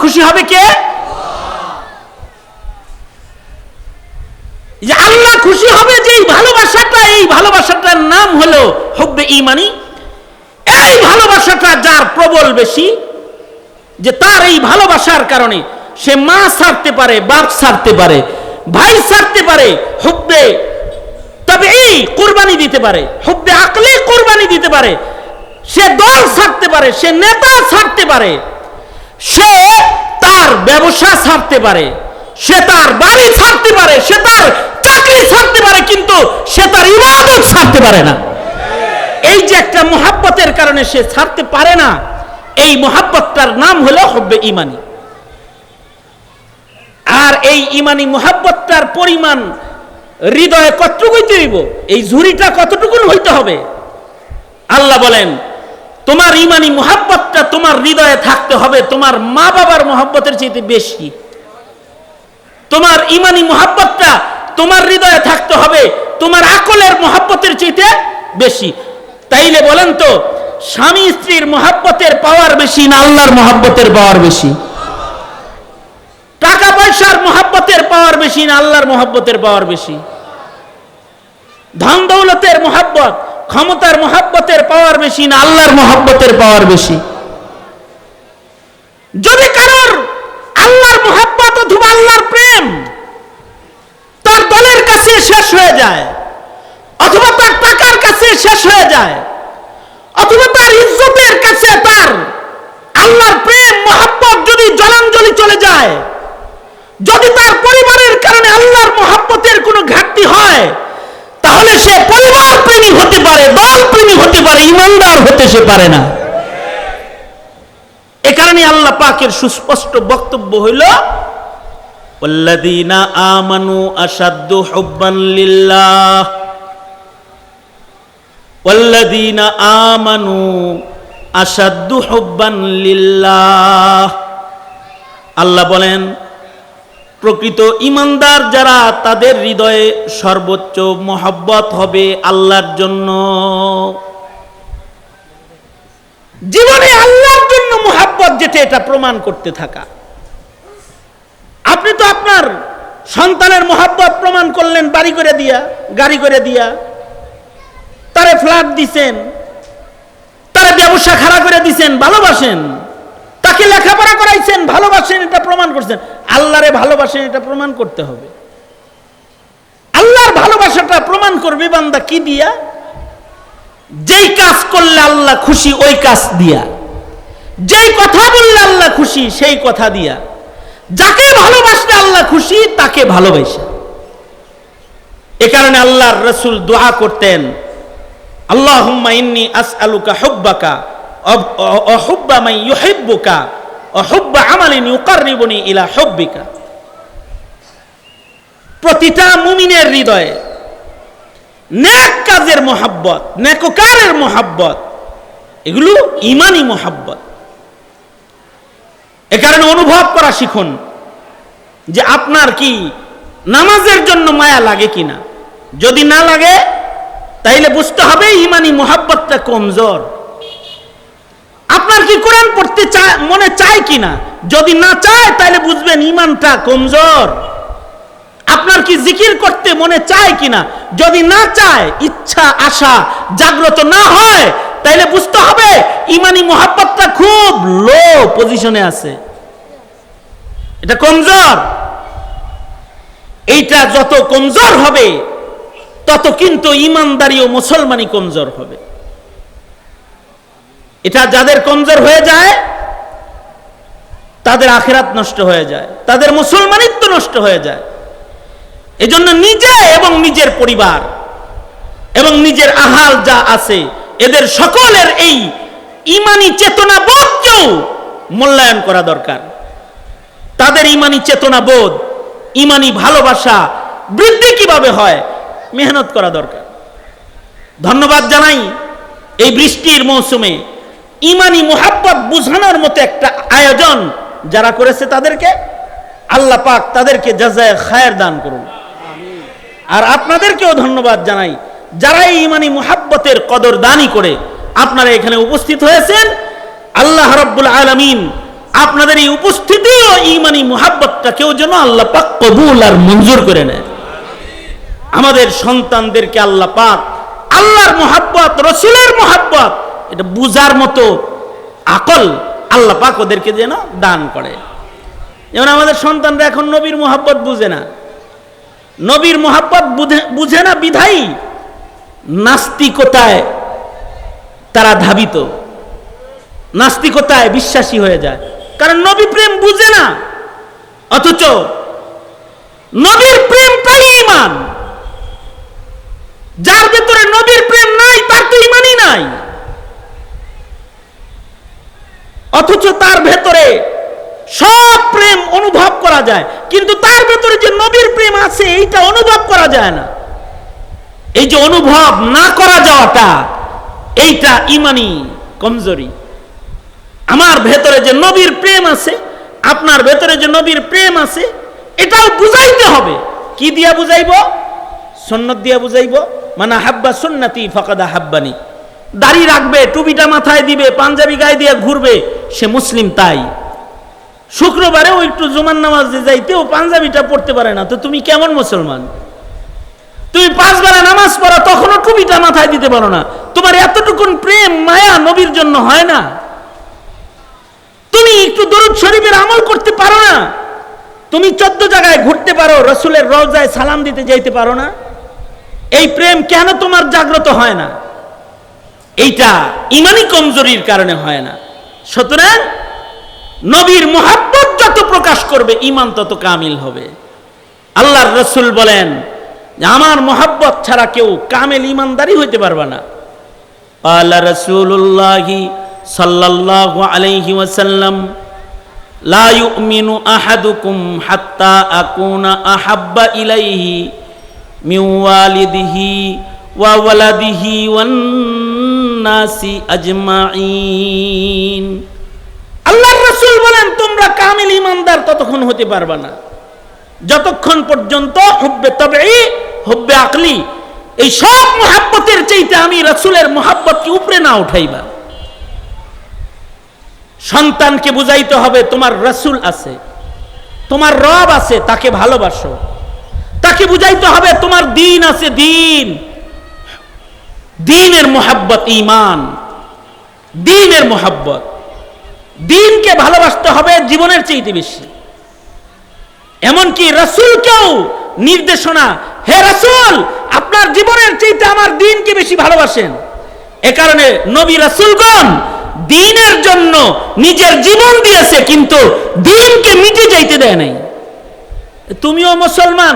খুশি হবে কে? যে আল্লাহ খুশি হবে যে এই ভালোবাসাটা, এই ভালোবাসাটার নাম হলো হুব্বে ঈমানি। এই ভালোবাসাটা যার প্রবল বেশি, যে তার এই ভালোবাসার কারণে সে মা ছাড়তে পারে, বাপ ছাড়তে পারে, ভাই ছাড়তে পারে, হুব্বে তবে এই কুরবানি দিতে পারে, হুব্বে আকলি কুরবানি দিতে পারে, সে দল ছাড়তে পারে, সে নেতা ছাড়তে পারে, সে তার ব্যবসা ছাড়তে পারে, সে তার বাড়ি ছাড়তে পারে, সে তার চাকরি ছাড়তে পারে, কিন্তু সে তার ইবাদত ছাড়তে পারে না। এই যে একটা মুহাব্বতের কারণে সে ছাড়তে পারে না, এই মুহাব্বতটার নাম হলো হুব্বে ঈমানি। আর এই ঈমানি মুহাব্বতটার পরিমাণ হৃদয়ে কতটুকু হইতে হইব, এই ঝুড়িটা কতটুকু হইতে হবে? আল্লাহ বলেন তোমার ঈমানি মুহাব্বতটা তোমার হৃদয়ে থাকতে হবে তোমার মা বাবার মুহাব্বতের চাইতে বেশি। তোমার ঈমানি মুহাব্বতটা তোমার হৃদয়ে থাকতে হবে তোমার আকলের মুহাব্বতের চাইতে বেশি। তাইলে বলেন তো, স্বামী স্ত্রীর মুহাব্বতের পাওয়ার বেশি না আল্লাহর মুহাব্বতের পাওয়ার বেশি? টাকা পয়সার মুহাব্বতের পাওয়ার বেশি না আল্লাহর মুহাব্বতের পাওয়ার বেশি? ধন দৌলতের মুহাব্বত, ক্ষমতার মুহাব্বতের পাওয়ার বেশি না আল্লাহর মুহাব্বতের পাওয়ার বেশি? যদি কারোর আল্লাহর মুহাব্বত অথবা আল্লাহর প্রেম তার দলের কাছে শেষ হয়ে যায়, অথবা তার টাকার কাছে শেষ হয়ে যায়, অথবা তার ইজ্জতের কাছে তার আল্লাহর প্রেম মুহাব্বত যদি জলাঞ্জলি চলে যায়, যদি তার পরিবারের কারণে আল্লাহর মুহাব্বতের কোনো ঘাটতি হয়, তাহলে সে পরিবার প্রেমী হতে পারে, দল প্রেমী হতে পারে, ইমানদার হতে সে পারে না। এ কারণে আল্লাহ পাকের সুস্পষ্ট বক্তব্য হইল ওয়াল্লাযীনা আমানু আশাদ্দু হুব্বান লিল্লাহ, ওয়াল্লাযীনা আমানু আশাদ্দু হুব্বান লিল্লাহ। আল্লাহ বলেন প্রকৃত ঈমানদার যারা তাদের হৃদয়ে সর্বোচ্চ মহব্বত হবে আল্লাহর জন্য। জীবনে আল্লাহর জন্য মহব্বত যেটা, এটা প্রমাণ করতে থাকা। আপনি তো আপনার সন্তানের মহব্বত প্রমাণ করলেন বাড়ি করে দিয়া, গাড়ি করে দিয়া, তারে ফ্ল্যাট দিছেন, তারে ব্যবসা খাড়া করে দিছেন, ভালোবাসেন, তাকে লেখাপড়া করাইছেন, ভালোবাসেন, এটা প্রমাণ করছেন। আল্লাহরে ভালোবাসেন, এটা প্রমাণ করতে হবে। আল্লাহর ভালোবাসাটা প্রমাণ করবে বান্দা কি দিয়া? যেই কাজ করলে আল্লাহ খুশি ওই কাজ দিয়া, যেই কথা বললে আল্লাহ খুশি সেই কথা দিয়া, যাকে ভালোবাসলে আল্লাহ খুশি তাকে ভালোবাসা। এ কারণে আল্লাহর রাসূল দোয়া করতেন, আল্লাহুম্মা ইন্নী আসআলুকা হুব্বাকা ওয়া হুব্বা মান ইউহিব্বুকা ওয়া হুব্বা আমালিন ইউকাররিবুনি ইলা হুব্বিকা। প্রতিটা মুমিনের হৃদয়ে নেক কাজের মহব্বত, নেককারের মহব্বত, এগুলো ঈমানি মহব্বত। এ কারণে অনুভব করা শিখুন যে আপনার কি নামাজের জন্য মায়া লাগে কিনা। যদি না লাগে তাইলে বুঝতে হবে ঈমানি মহব্বতটা কমজোর। আপনার কি কোরআন পড়তে মনে চায় কিনা, যদি না চায় তাহলে বুঝবেন ঈমানটা কমজোর। আপনার কি জিকির করতে মনে চায় কিনা, যদি না চায়, ইচ্ছা আশা জাগ্রত না হয়, তাইলে বুঝতে হবে ঈমানি মহব্বতটা খুব লো পজিশনে আছে, এটা কমজোর। এইটা যত কমজোর হবে তত কিন্তু ঈমানদারি ও মুসলমানি কমজোর হবে। এটা যাদের কমজোর হয়ে যায় তাদের আখিরাত নষ্ট হয়ে যায়, তাদের মুসলমানিত্ব নষ্ট হয়ে যায়। এজন্য নিজে এবং নিজের পরিবার এবং নিজের আহাল যা আছে এদের সকলের এই ঈমানি চেতনা বোধকেও মূল্যায়ন করা দরকার। তাদের ঈমানি চেতনা বোধ, ঈমানি ভালোবাসা বৃদ্ধি কিভাবে হয় মেহনত করা দরকার। ধন্যবাদ জানাই এই বৃষ্টির মৌসুমে ঈমানি মুহাব্বত বুঝানোর মতো একটা আয়োজন যারা করেছে তাদেরকে আল্লাহ পাক তাদেরকে জাযায়ে খায়ের দান করুন। আর আপনাদেরকেও ধন্যবাদ জানাই যারা এই ঈমানি মুহাব্বতের কদরদানি করে আপনারা এখানে উপস্থিত হয়েছেন। আল্লাহ রাব্বুল আলামিন আপনাদের এই উপস্থিতি ও ঈমানি মুহাব্বতটা কেউ যেন আল্লাহ পাক কবুল আর মঞ্জুর করে নেয়। আমাদের সন্তানদেরকে আল্লাহ পাক আল্লাহর মুহাব্বত, রাসূলের মুহাব্বত এটা বুঝার মতো আকল আল্লাহ পাক ওদেরকে যেন দান করে। যেমন আমাদের সন্তানরা এখন নবীর মুহাব্বত বুঝে না, নবীর মুহাব্বত বুঝে না বিধাই নাস্তিকতায় তারা ধাবিত, নাস্তিকতায় বিশ্বাসী হয়ে যায়, কারণ নবী প্রেম বুঝে না। অথচ নবীর প্রেমটাই ঈমান। যার ভেতরে নবীর প্রেম নাই তার তো ঈমানই নাই। অথচ তার ভেতরে সব প্রেম অনুভব করা যায়, কিন্তু তার ভেতরে যে নবীর প্রেম আছে এইটা অনুভব করা যায় না। এই যে অনুভব না করা যাওয়াটা, এইটা ঈমানি কমজোরি। আমার ভেতরে যে নবীর প্রেম আছে, আপনার ভেতরে যে নবীর প্রেম আছে, এটাও বুঝাইতে হবে। কি দিয়া বুঝাইব? সুন্নাত দিয়া বুঝাইব। মানে হাব্বা সুন্নতি ফাকাদ হাব্বানি। দাড়ি রাখবে, টুপিটা মাথায় দিবে, পাঞ্জাবি গায়ে দিয়ে ঘুরবে, সে মুসলিম। তাই শুক্রবারেও একটু জুমার নামাজে যাইতেও পাঞ্জাবিটা পড়তে পারে না, তো তুমি কেমন মুসলমান? তুমি 5 বেলা নামাজ পড়ো, তখনও টুপিটা মাথায় দিতে পারো না। তোমার এতটুকুন প্রেম মায়া নবীর জন্য হয় না? তুমি একটু দরুদ শরীফের আমল করতে পারো না? তুমি 14 জায়গায় ঘুরতে পারো, রাসূলের রওজায় সালাম দিতে যাইতে পারো না? এই প্রেম কেন তোমার জাগ্রত হয় না? এইটা ঈমানি কমজোরির কারণে হয় না। সুতরাং নবীর মুহাব্বত যত প্রকাশ করবে ঈমান তত কামিল হবে। আল্লাহর রাসূল বলেন যে আমার মুহাব্বত ছাড়া কেউ কামিল ঈমানদারি হইতে পারবে না। আল্লাহ রাসূলুল্লাহি সাল্লাল্লাহু আলাইহি ওয়াসাল্লাম লা ইউমিনু আহাদুকুম হাত্তা আকুনা আহাব্বা ইলাইহি মিন ওয়ালিদিহি ওয়া ওয়ালাদিহি ওয়ান নাসি আজমাইন। আল্লাহর রাসূল বলেন তোমরা কামিল ঈমানদার ততক্ষণ হতে পারবে না যতক্ষণ পর্যন্ত হুব্বে তাবঈ, হুব্বে আকলি, এই সব মুহাব্বতের চাইতে আমি রাসূলের মুহাব্বতকে উপরে না উঠাইবা। সন্তানকে বুঝাইতে হবে তোমার রাসূল আছে, তোমার রব আছে, তাকে ভালোবাসো। তাকে বুঝাইতে হবে তোমার দ্বীন আছে, দ্বীন, দ্বীনের মুহাব্বত ঈমান, দ্বীনের মুহাব্বত। দ্বীনকে ভালোবাসতে হবে জীবনের চাইতে বেশি। এমনকি রাসূলকেও নির্দেশনা, হে রাসূল আপনার জীবনের চাইতে আমার দ্বীনকে বেশি ভালোবাসেন। এ কারণে নবী রাসূলগণ দ্বীনের জন্য নিজের জীবন দিয়েছে, কিন্তু দ্বীনকে মিটে যাইতে দেয় নাই। তুমিও মুসলমান,